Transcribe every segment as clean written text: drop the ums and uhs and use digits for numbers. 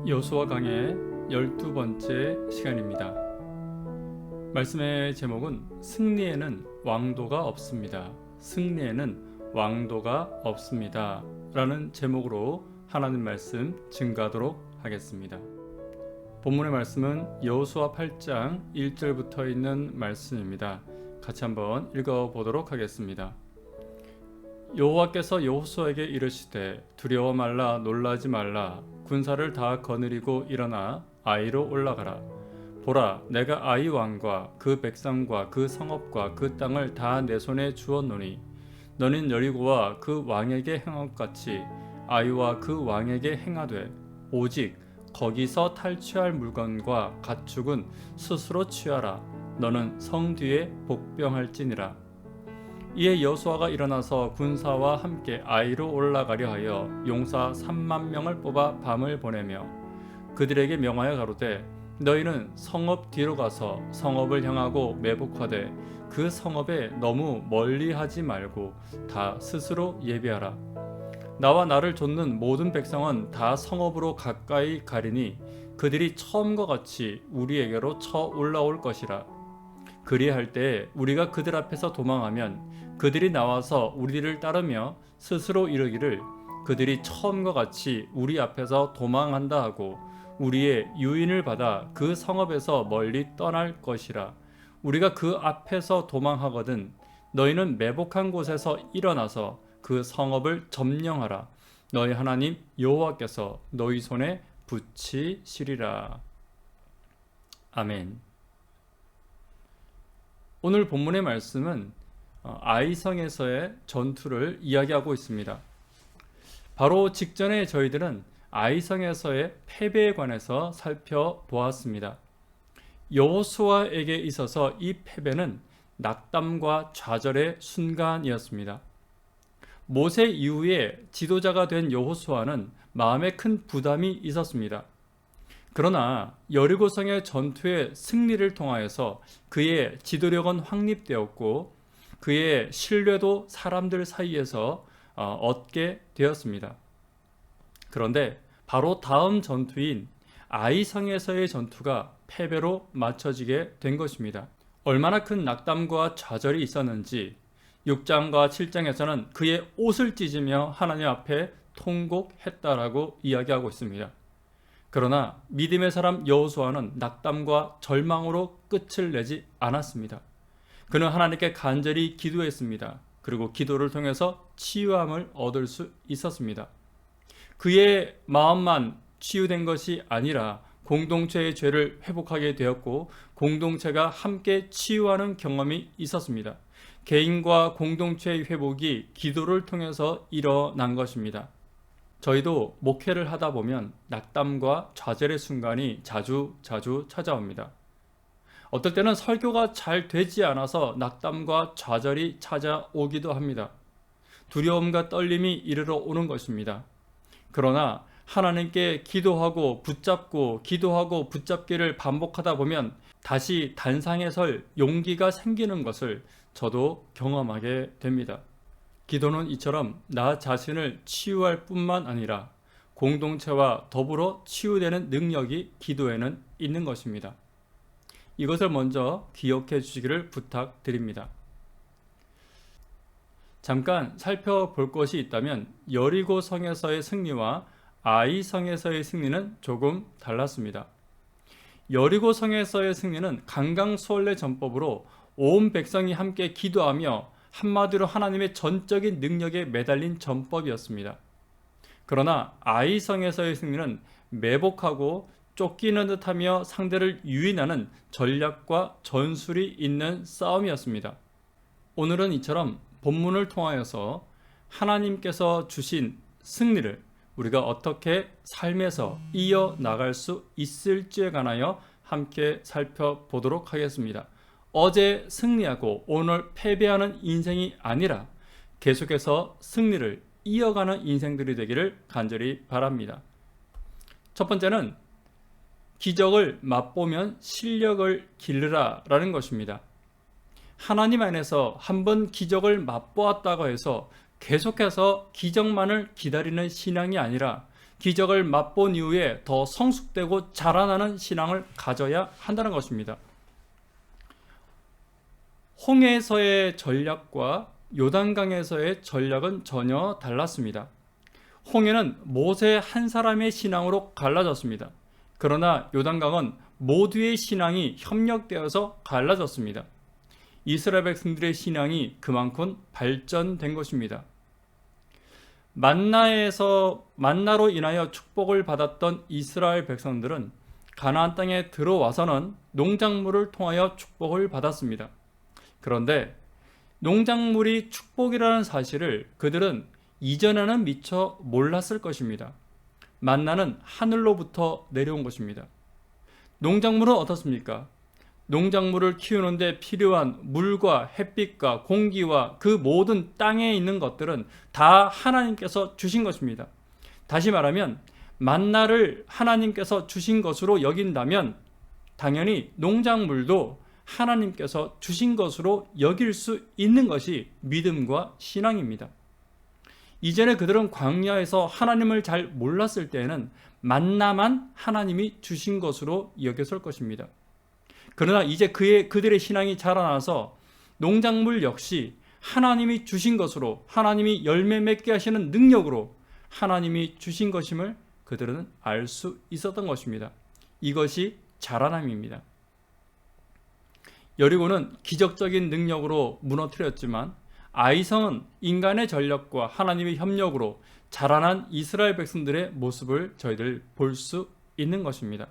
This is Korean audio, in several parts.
여호수아 강의 12번째 시간입니다. 말씀의 제목은 승리에는 왕도가 없습니다. 승리에는 왕도가 없습니다. 라는 제목으로 하나님 말씀 증거하도록 하겠습니다. 본문의 말씀은 여호수아 8장 1절부터 있는 말씀입니다. 같이 한번 읽어보도록 하겠습니다. 여호와께서 여호수아에게 이르시되 두려워 말라 놀라지 말라 군사를 다 거느리고 일어나 아이로 올라가라. 보라 내가 아이 왕과 그 백성과 그 성읍과 그 땅을 다 내 손에 주었노니 너는 여리고와 그 왕에게 행한 같이 아이와 그 왕에게 행하되 오직 거기서 탈취할 물건과 가축은 스스로 취하라. 너는 성 뒤에 복병할지니라. 이에 여호수아가 일어나서 군사와 함께 아이로 올라가려 하여 용사 3만 명을 뽑아 밤을 보내며 그들에게 명하여 가로되 너희는 성읍 뒤로 가서 성읍을 향하고 매복하되 그 성읍에 너무 멀리 하지 말고 다 스스로 예비하라. 나와 나를 좇는 모든 백성은 다 성읍으로 가까이 가리니 그들이 처음과 같이 우리에게로 쳐 올라올 것이라. 그리할 때에 우리가 그들 앞에서 도망하면 그들이 나와서 우리를 따르며 스스로 이르기를 그들이 처음과 같이 우리 앞에서 도망한다 하고 우리의 유인을 받아 그 성읍에서 멀리 떠날 것이라. 우리가 그 앞에서 도망하거든 너희는 매복한 곳에서 일어나서 그 성읍을 점령하라. 너희 하나님 여호와께서 너희 손에 붙이시리라. 아멘. 오늘 본문의 말씀은 아이성에서의 전투를 이야기하고 있습니다. 바로 직전에 저희들은 아이성에서의 패배에 관해서 살펴보았습니다. 여호수아에게 있어서 이 패배는 낙담과 좌절의 순간이었습니다. 모세 이후에 지도자가 된 여호수아는 마음에 큰 부담이 있었습니다. 그러나 여리고성의 전투의 승리를 통하여서 그의 지도력은 확립되었고 그의 신뢰도 사람들 사이에서 얻게 되었습니다. 그런데 바로 다음 전투인 아이성에서의 전투가 패배로 맞춰지게 된 것입니다. 얼마나 큰 낙담과 좌절이 있었는지 6장과 7장에서는 그의 옷을 찢으며 하나님 앞에 통곡했다라고 이야기하고 있습니다. 그러나 믿음의 사람 여호수아는 낙담과 절망으로 끝을 내지 않았습니다. 그는 하나님께 간절히 기도했습니다. 그리고 기도를 통해서 치유함을 얻을 수 있었습니다. 그의 마음만 치유된 것이 아니라 공동체의 죄를 회복하게 되었고 공동체가 함께 치유하는 경험이 있었습니다. 개인과 공동체의 회복이 기도를 통해서 일어난 것입니다. 저희도 목회를 하다 보면 낙담과 좌절의 순간이 자주 찾아옵니다. 어떨 때는 설교가 잘 되지 않아서 낙담과 좌절이 찾아오기도 합니다. 두려움과 떨림이 이르러 오는 것입니다. 그러나 하나님께 기도하고 붙잡기를 반복하다 보면 다시 단상에 설 용기가 생기는 것을 저도 경험하게 됩니다. 기도는 이처럼 나 자신을 치유할 뿐만 아니라 공동체와 더불어 치유되는 능력이 기도에는 있는 것입니다. 이것을 먼저 기억해 주시기를 부탁드립니다. 잠깐 살펴볼 것이 있다면 여리고 성에서의 승리와 아이 성에서의 승리는 조금 달랐습니다. 여리고 성에서의 승리는 강강수월래 전법으로 온 백성이 함께 기도하며 한마디로 하나님의 전적인 능력에 매달린 전법이었습니다. 그러나 아이 성에서의 승리는 매복하고 쫓기는 듯하며 상대를 유인하는 전략과 전술이 있는 싸움이었습니다. 오늘은 이처럼 본문을 통하여서 하나님께서 주신 승리를 우리가 어떻게 삶에서 이어나갈 수 있을지에 관하여 함께 살펴보도록 하겠습니다. 어제 승리하고 오늘 패배하는 인생이 아니라 계속해서 승리를 이어가는 인생들이 되기를 간절히 바랍니다. 첫 번째는 기적을 맛보면 실력을 기르라 라는 것입니다. 하나님 안에서 한번 기적을 맛보았다고 해서 계속해서 기적만을 기다리는 신앙이 아니라 기적을 맛본 이후에 더 성숙되고 자라나는 신앙을 가져야 한다는 것입니다. 홍해에서의 전략과 요단강에서의 전략은 전혀 달랐습니다. 홍해는 모세 한 사람의 신앙으로 갈라졌습니다. 그러나 요단강은 모두의 신앙이 협력되어서 갈라졌습니다. 이스라엘 백성들의 신앙이 그만큼 발전된 것입니다. 만나로 인하여 축복을 받았던 이스라엘 백성들은 가나안 땅에 들어와서는 농작물을 통하여 축복을 받았습니다. 그런데 농작물이 축복이라는 사실을 그들은 이전에는 미처 몰랐을 것입니다. 만나는 하늘로부터 내려온 것입니다. 농작물은 어떻습니까? 농작물을 키우는데 필요한 물과 햇빛과 공기와 그 모든 땅에 있는 것들은 다 하나님께서 주신 것입니다. 다시 말하면 만나를 하나님께서 주신 것으로 여긴다면 당연히 농작물도 하나님께서 주신 것으로 여길 수 있는 것이 믿음과 신앙입니다. 이전에 그들은 광야에서 하나님을 잘 몰랐을 때에는 만나만 하나님이 주신 것으로 여겼을 것입니다. 그러나 이제 그들의 신앙이 자라나서 농작물 역시 하나님이 주신 것으로, 하나님이 열매 맺게 하시는 능력으로 하나님이 주신 것임을 그들은 알 수 있었던 것입니다. 이것이 자라남입니다. 여리고는 기적적인 능력으로 무너뜨렸지만 아이성은 인간의 전력과 하나님의 협력으로 자라난 이스라엘 백성들의 모습을 저희들 볼 수 있는 것입니다.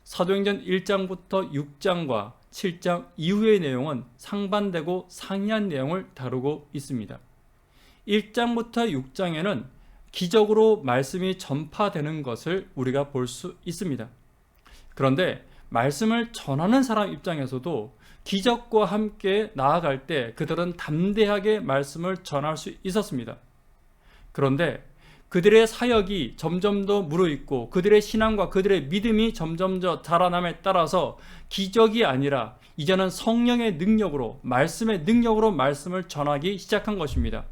사도행전 1장부터 6장과 7장 이후의 내용은 상반되고 상이한 내용을 다루고 있습니다. 1장부터 6장에는 기적으로 말씀이 전파되는 것을 우리가 볼 수 있습니다. 그런데 말씀을 전하는 사람 입장에서도 기적과 함께 나아갈 때 그들은 담대하게 말씀을 전할 수 있었습니다. 그런데 그들의 사역이 점점 더 무르익고 그들의 신앙과 그들의 믿음이 점점 더 자라남에 따라서 기적이 아니라 이제는 성령의 능력으로, 말씀의 능력으로 말씀을 전하기 시작한 것입니다.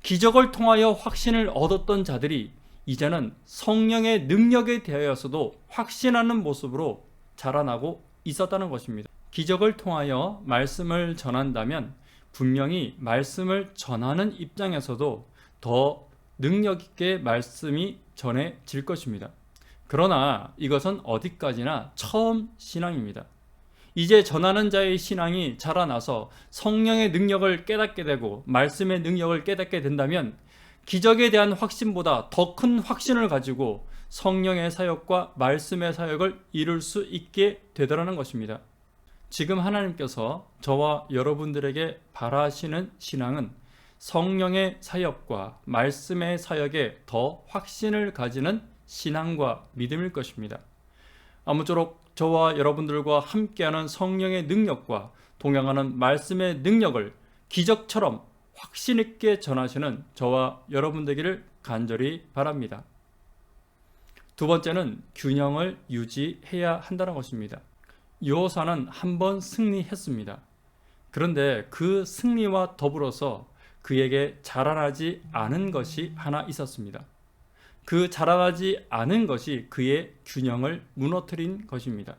기적을 통하여 확신을 얻었던 자들이 이제는 성령의 능력에 대하여서도 확신하는 모습으로 자라나고 있었다는 것입니다. 기적을 통하여 말씀을 전한다면 분명히 말씀을 전하는 입장에서도 더 능력 있게 말씀이 전해질 것입니다. 그러나 이것은 어디까지나 처음 신앙입니다. 이제 전하는 자의 신앙이 자라나서 성령의 능력을 깨닫게 되고 말씀의 능력을 깨닫게 된다면 기적에 대한 확신보다 더 큰 확신을 가지고 성령의 사역과 말씀의 사역을 이룰 수 있게 되더라는 것입니다. 지금 하나님께서 저와 여러분들에게 바라시는 신앙은 성령의 사역과 말씀의 사역에 더 확신을 가지는 신앙과 믿음일 것입니다. 아무쪼록 저와 여러분들과 함께하는 성령의 능력과 동행하는 말씀의 능력을 기적처럼 확신 있게 전하시는 저와 여러분 되기를 간절히 바랍니다. 두 번째는 균형을 유지해야 한다는 것입니다. 여호사는 한 번 승리했습니다. 그런데 그 승리와 더불어서 그에게 자라나지 않은 것이 하나 있었습니다. 그 자라나지 않은 것이 그의 균형을 무너뜨린 것입니다.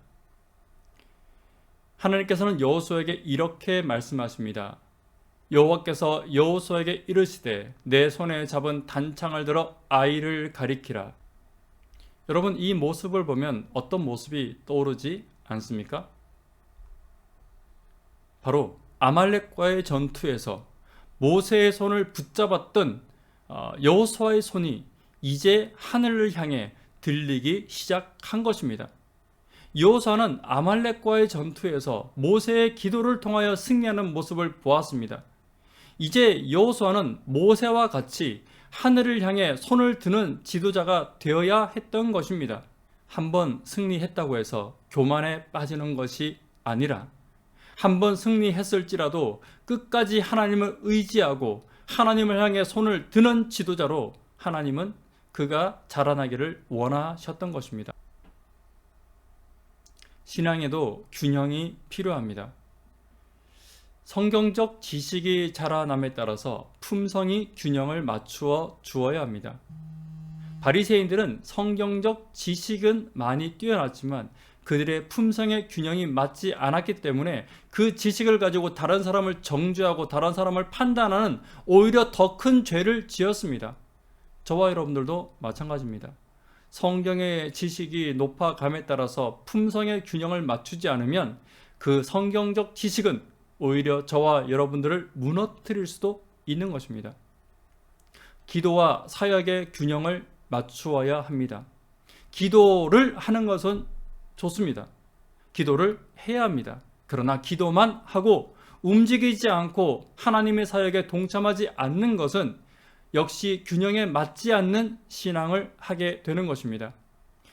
하나님께서는 여호수아에게 이렇게 말씀하십니다. 여호와께서 여호수아에게 이르시되 내 손에 잡은 단창을 들어 아이를 가리키라. 여러분, 이 모습을 보면 어떤 모습이 떠오르지 않습니까? 바로 아말렉과의 전투에서 모세의 손을 붙잡았던 여호수아의 손이 이제 하늘을 향해 들리기 시작한 것입니다. 여호수아는 아말렉과의 전투에서 모세의 기도를 통하여 승리하는 모습을 보았습니다. 이제 여호수아는 모세와 같이 하늘을 향해 손을 드는 지도자가 되어야 했던 것입니다. 한번 승리했다고 해서 교만에 빠지는 것이 아니라 한번 승리했을지라도 끝까지 하나님을 의지하고 하나님을 향해 손을 드는 지도자로 하나님은 그가 자라나기를 원하셨던 것입니다. 신앙에도 균형이 필요합니다. 성경적 지식이 자라남에 따라서 품성이 균형을 맞추어 주어야 합니다. 바리새인들은 성경적 지식은 많이 뛰어났지만 그들의 품성의 균형이 맞지 않았기 때문에 그 지식을 가지고 다른 사람을 정죄하고 다른 사람을 판단하는 오히려 더 큰 죄를 지었습니다. 저와 여러분들도 마찬가지입니다. 성경의 지식이 높아감에 따라서 품성의 균형을 맞추지 않으면 그 성경적 지식은 오히려 저와 여러분들을 무너뜨릴 수도 있는 것입니다. 기도와 사역의 균형을 맞추어야 합니다. 기도를 하는 것은 좋습니다. 기도를 해야 합니다. 그러나 기도만 하고 움직이지 않고 하나님의 사역에 동참하지 않는 것은 역시 균형에 맞지 않는 신앙을 하게 되는 것입니다.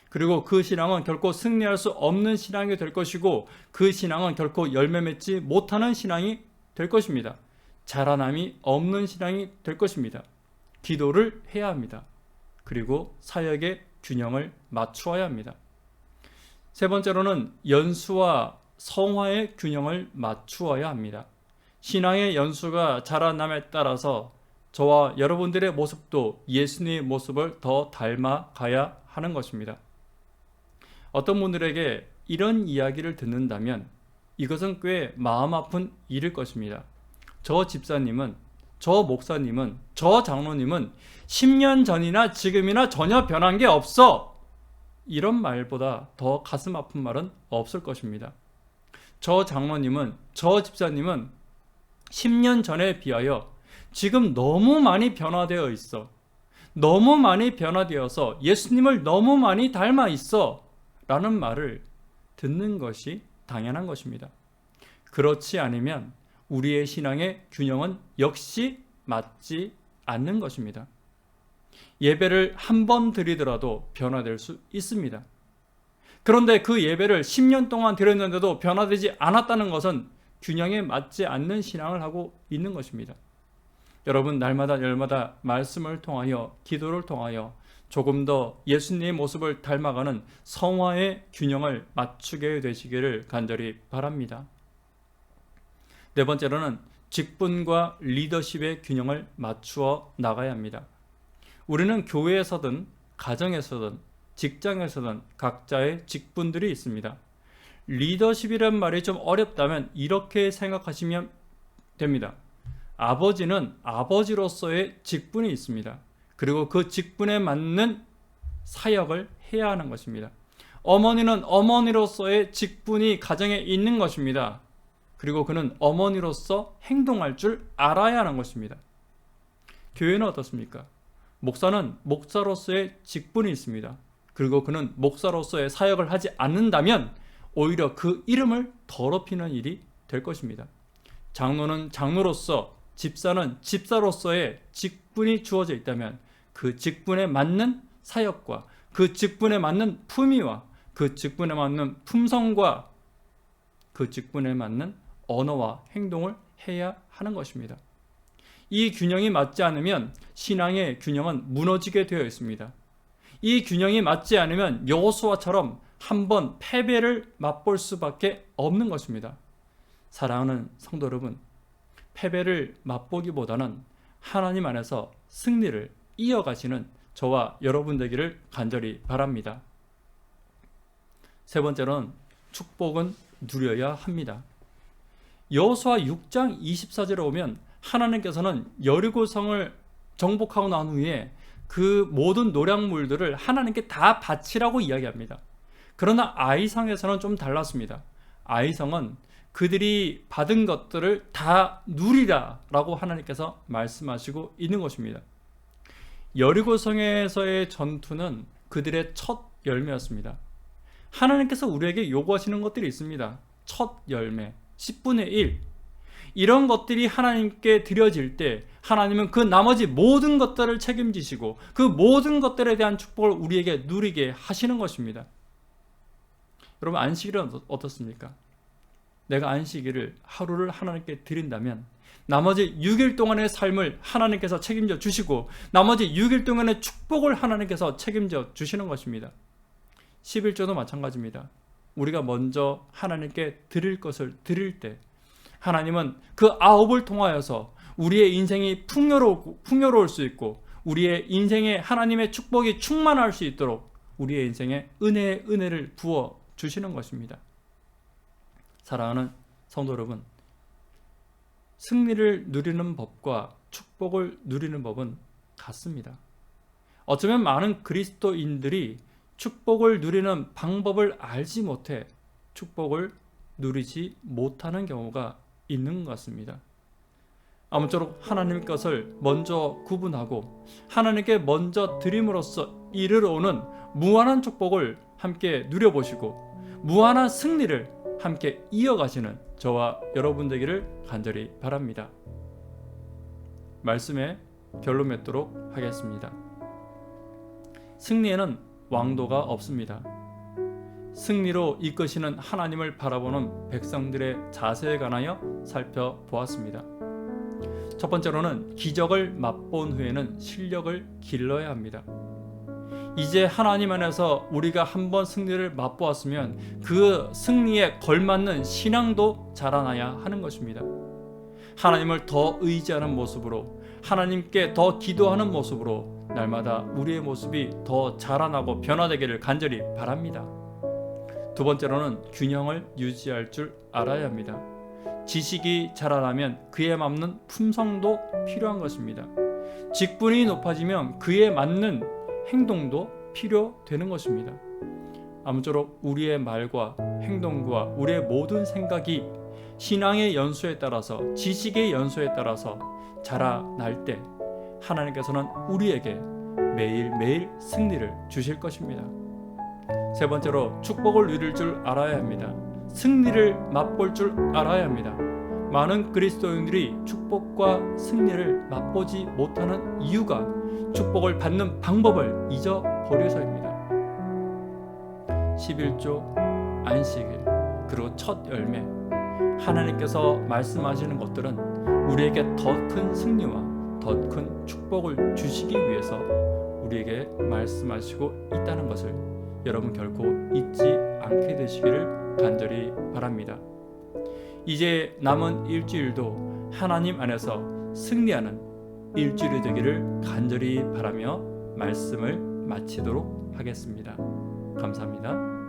그리고 그 신앙은 결코 승리할 수 없는 신앙이 될 것이고 그 신앙은 결코 열매 맺지 못하는 신앙이 될 것입니다. 자라남이 없는 신앙이 될 것입니다. 기도를 해야 합니다. 그리고 사역의 균형을 맞추어야 합니다. 세 번째로는 연수와 성화의 균형을 맞추어야 합니다. 신앙의 연수가 자라남에 따라서 저와 여러분들의 모습도 예수님의 모습을 더 닮아가야 하는 것입니다. 어떤 분들에게 이런 이야기를 듣는다면 이것은 꽤 마음 아픈 일일 것입니다. 저 집사님은, 저 목사님은, 저 장로님은 10년 전이나 지금이나 전혀 변한 게 없어. 이런 말보다 더 가슴 아픈 말은 없을 것입니다. 저 장로님은, 저 집사님은 10년 전에 비하여 지금 너무 많이 변화되어 있어. 너무 많이 변화되어서 예수님을 너무 많이 닮아 있어. 라는 말을 듣는 것이 당연한 것입니다. 그렇지 않으면 우리의 신앙의 균형은 역시 맞지 않는 것입니다. 예배를 한 번 드리더라도 변화될 수 있습니다. 그런데 그 예배를 10년 동안 드렸는데도 변화되지 않았다는 것은 균형에 맞지 않는 신앙을 하고 있는 것입니다. 여러분, 날마다 열마다 말씀을 통하여 기도를 통하여 조금 더 예수님의 모습을 닮아가는 성화의 균형을 맞추게 되시기를 간절히 바랍니다. 네 번째로는 직분과 리더십의 균형을 맞추어 나가야 합니다. 우리는 교회에서든 가정에서든 직장에서든 각자의 직분들이 있습니다. 리더십이란 말이 좀 어렵다면 이렇게 생각하시면 됩니다. 아버지는 아버지로서의 직분이 있습니다. 그리고 그 직분에 맞는 사역을 해야 하는 것입니다. 어머니는 어머니로서의 직분이 가정에 있는 것입니다. 그리고 그는 어머니로서 행동할 줄 알아야 하는 것입니다. 교회는 어떻습니까? 목사는 목사로서의 직분이 있습니다. 그리고 그는 목사로서의 사역을 하지 않는다면 오히려 그 이름을 더럽히는 일이 될 것입니다. 장로는 장로로서, 집사는 집사로서의 직분이 주어져 있다면 그 직분에 맞는 사역과 그 직분에 맞는 품위와 그 직분에 맞는 품성과 그 직분에 맞는 언어와 행동을 해야 하는 것입니다. 이 균형이 맞지 않으면 신앙의 균형은 무너지게 되어 있습니다. 이 균형이 맞지 않으면 여호수아처럼 한번 패배를 맛볼 수밖에 없는 것입니다. 사랑하는 성도 여러분, 패배를 맛보기보다는 하나님 안에서 승리를 이어가시는 저와 여러분 되기를 간절히 바랍니다. 세 번째로는 축복은 누려야 합니다. 여호수아 6장 24절에 오면 하나님께서는 여리고성을 정복하고 난 후에 그 모든 노략물들을 하나님께 다 바치라고 이야기합니다. 그러나 아이성에서는 좀 달랐습니다. 아이성은 그들이 받은 것들을 다 누리라 라고 하나님께서 말씀하시고 있는 것입니다. 여리고성에서의 전투는 그들의 첫 열매였습니다. 하나님께서 우리에게 요구하시는 것들이 있습니다. 첫 열매, 10분의 1. 이런 것들이 하나님께 드려질 때 하나님은 그 나머지 모든 것들을 책임지시고 그 모든 것들에 대한 축복을 우리에게 누리게 하시는 것입니다. 여러분, 안식일은 어떻습니까? 내가 안식일을 하루를 하나님께 드린다면 나머지 6일 동안의 삶을 하나님께서 책임져 주시고 나머지 6일 동안의 축복을 하나님께서 책임져 주시는 것입니다. 11조도 마찬가지입니다. 우리가 먼저 하나님께 드릴 것을 드릴 때 하나님은 그 9을 통하여서 우리의 인생이 풍요로울 수 있고 우리의 인생에 하나님의 축복이 충만할 수 있도록 우리의 인생에 은혜의 은혜를 부어 주시는 것입니다. 사랑하는 성도 여러분, 승리를 누리는 법과 축복을 누리는 법은 같습니다. 어쩌면 많은 그리스도인들이 축복을 누리는 방법을 알지 못해 축복을 누리지 못하는 경우가 있는 것 같습니다. 아무쪼록 하나님 것을 먼저 구분하고 하나님께 먼저 드림으로써 이르러 오는 무한한 축복을 함께 누려보시고 무한한 승리를 함께 이어가시는 저와 여러분 되기를 간절히 바랍니다. 말씀에 결론 맺도록 하겠습니다. 승리에는 왕도가 없습니다. 승리로 이끄시는 하나님을 바라보는 백성들의 자세에 관하여 살펴보았습니다. 첫 번째로는 기적을 맛본 후에는 실력을 길러야 합니다. 이제 하나님 안에서 우리가 한번 승리를 맛보았으면 그 승리에 걸맞는 신앙도 자라나야 하는 것입니다. 하나님을 더 의지하는 모습으로, 하나님께 더 기도하는 모습으로 날마다 우리의 모습이 더 자라나고 변화되기를 간절히 바랍니다. 두 번째로는 균형을 유지할 줄 알아야 합니다. 지식이 자라나면 그에 맞는 품성도 필요한 것입니다. 직분이 높아지면 그에 맞는 행동도 필요되는 것입니다. 아무쪼록 우리의 말과 행동과 우리의 모든 생각이 신앙의 연수에 따라서, 지식의 연수에 따라서 자라날 때 하나님께서는 우리에게 매일매일 승리를 주실 것입니다. 세 번째로 축복을 누릴 줄 알아야 합니다. 승리를 맛볼 줄 알아야 합니다. 많은 그리스도인들이 축복과 승리를 맛보지 못하는 이유가 축복을 받는 방법을 잊어버려서입니다. 11조, 안식일, 그리고 첫 열매, 하나님께서 말씀하시는 것들은 우리에게 더 큰 승리와 더 큰 축복을 주시기 위해서 우리에게 말씀하시고 있다는 것을 여러분 결코 잊지 않게 되시기를 간절히 바랍니다. 이제 남은 일주일도 하나님 안에서 승리하는 일주일이 되기를 간절히 바라며 말씀을 마치도록 하겠습니다. 감사합니다.